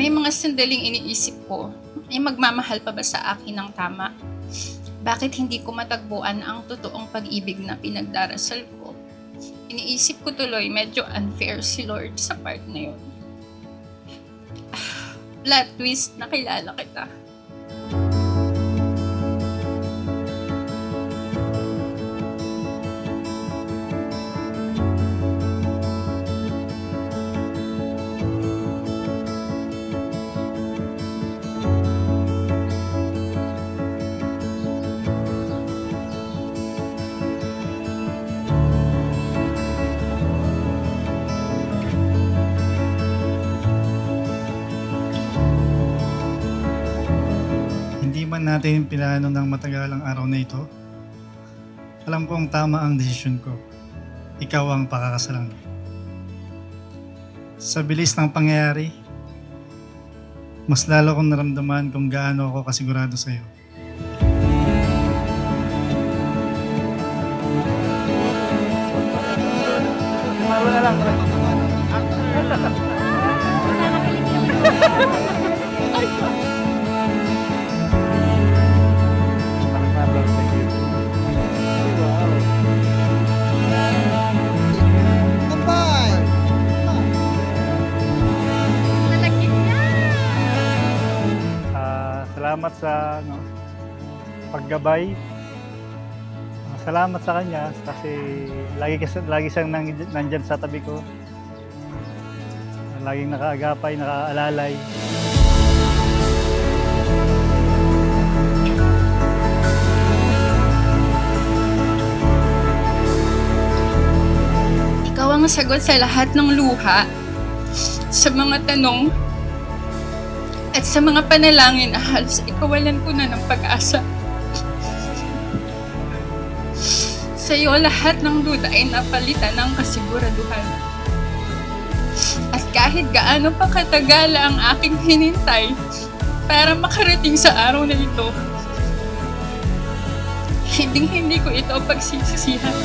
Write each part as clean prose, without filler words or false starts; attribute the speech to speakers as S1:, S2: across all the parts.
S1: May mga sandaling iniisip ko, ay magmamahal pa ba sa akin ng tama? Bakit hindi ko matagpuan ang totoong pag-ibig na pinagdarasal ko? Iniisip ko tuloy medyo unfair si Lord sa part na yun. Plot twist, nakilala kita.
S2: Hindi man natin pinano ng matagalang araw na ito, alam kong tama ang desisyon ko. Ikaw ang pakakasalan. Sa bilis ng pangyayari, mas lalo kong naramdaman kung gaano ako kasigurado sa iyo. Salamat sa paggabay. Salamat sa kanya kasi lagi siyang nandyan sa tabi ko. Laging nakaagapay, nakaalalay.
S1: Ikaw ang sagot sa lahat ng luha, sa mga tanong, at sa mga panalangin na halos ikawalan ko na ng pag-asa. Sa iyo, lahat ng duda ay napalitan ng kasiguraduhan. At kahit gaano pa katagal ang aking hinintay para makarating sa araw na ito, hindi ko ito pagsisisihan.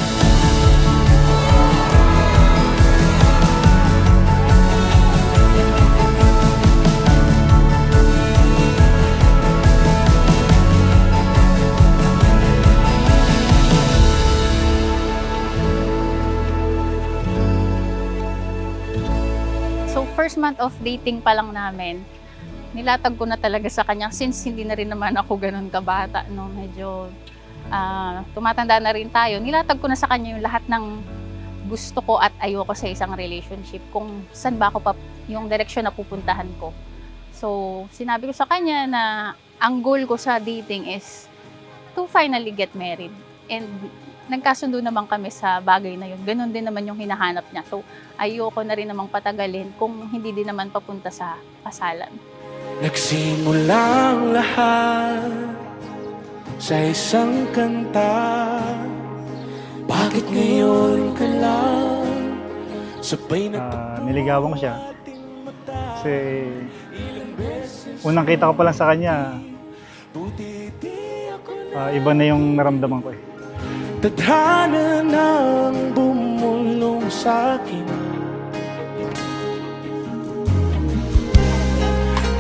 S3: So, first month of dating pa lang namin, nilatag ko na talaga sa kanya since hindi na rin naman ako ganun kabata, no? Medyo tumatanda na rin tayo. Nilatag ko na sa kanya yung lahat ng gusto ko at ayoko sa isang relationship, kung saan ba ako yung direction na pupuntahan ko. So, sinabi ko sa kanya na ang goal ko sa dating is to finally get married. And nagkasundo naman kami sa bagay na yun. Ganun din naman yung hinahanap niya. So, ayoko na rin namang patagalin kung hindi din naman papunta sa kasalan.
S4: Nagsimula ang lahat sa isang kanta. Bakit ngayon ka lang sabay
S2: Niligawan ko siya. Kasi unang kita ko pa lang sa kanya, iba na yung naramdaman ko eh.
S4: Tadhana nang bumulong sa'kin.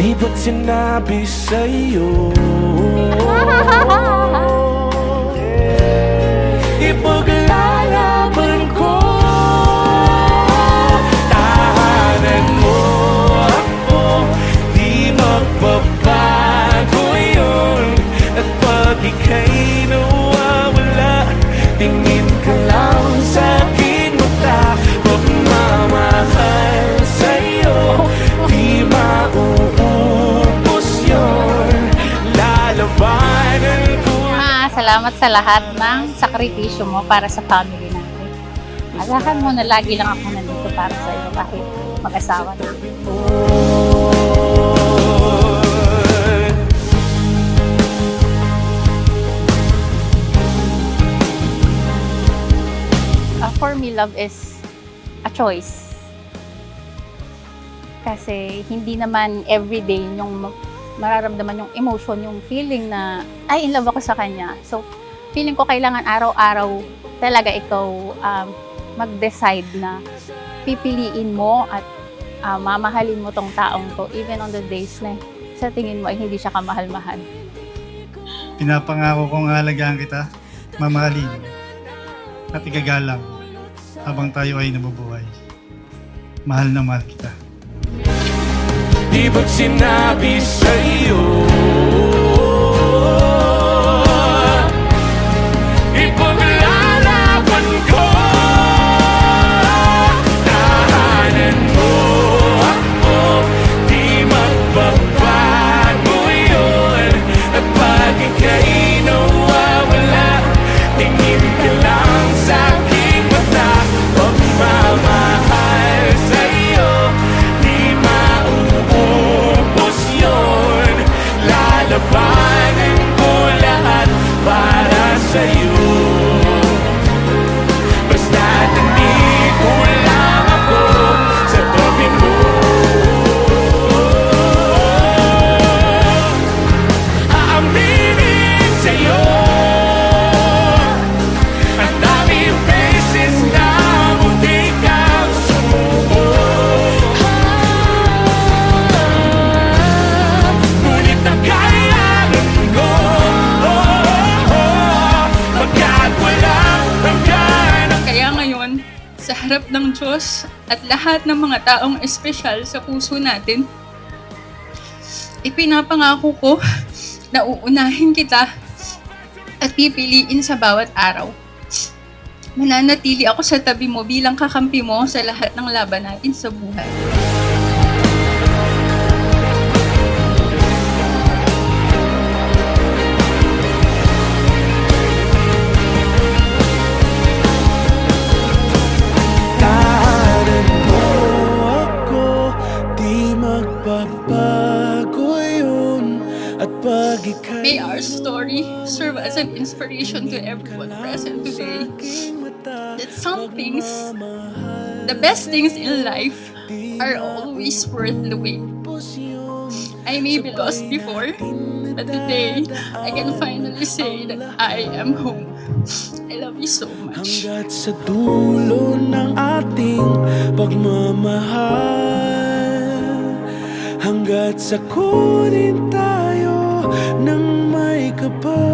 S4: Di ba't sinabi sa'yo ipaglalaban ko, tahanan mo ako, di magbabago yun. At pag ika'y nawawala, tingin ka lang sa aking mata. Pagmamahal sa'yo, di mauubos yun. Lalabanan ko.
S3: Salamat sa lahat ng sakripisyo mo para sa family natin. Alahan mo na lagi lang ako nandito para sa iyo kahit mag-asawa na. For me, love is a choice. Kasi hindi naman everyday yung mararamdaman yung emotion, yung feeling na ay in love ako sa kanya. So, feeling ko kailangan araw-araw talaga ikaw mag-decide na pipiliin mo at mamahalin mo tong taong to even on the days na sa tingin mo ay hindi siya kamahal-mahal.
S2: Pinapangako kong alagaan kita, mamahalin, at igagalang habang tayo ay nabubuhay. Mahal na mahal kita.
S4: Di ba't sinabi sa'yo ipaglalaban ko, tahanan mo ako, di magbabago yun. At pag ika'y nawawala, tingin ka lang sa aking mata. Pagmamahal sa'yo, di mauubos yun. Lalabanan ko lahat para sa'yo. Basta't nandito lang ako sa tabi mo. Aaminin sa'yo, ang daming beses na munti kang sumuko. Ngunit ang kailangan ko, pagkat walang hanggan.
S1: Kaya ngayon, sa harap ng Diyos at lahat ng mga taong espesyal sa puso natin, ipinapangako ko na uunahin kita at pipiliin sa bawat araw. Mananatili ako sa tabi mo bilang kakampi mo sa lahat ng laban natin sa buhay.
S4: Tahanan mo ako, di magbabago yun. At pag ika'y
S1: May our story serve as an inspiration to everyone present today. That some things, the best things in life, are always worth the wait. I may be lost before, but today, I can finally say that I am home. I love you so much.
S4: hanggat sa dulo ng ating pagmamahal, hanggat sa kunin tayo ng may kapal.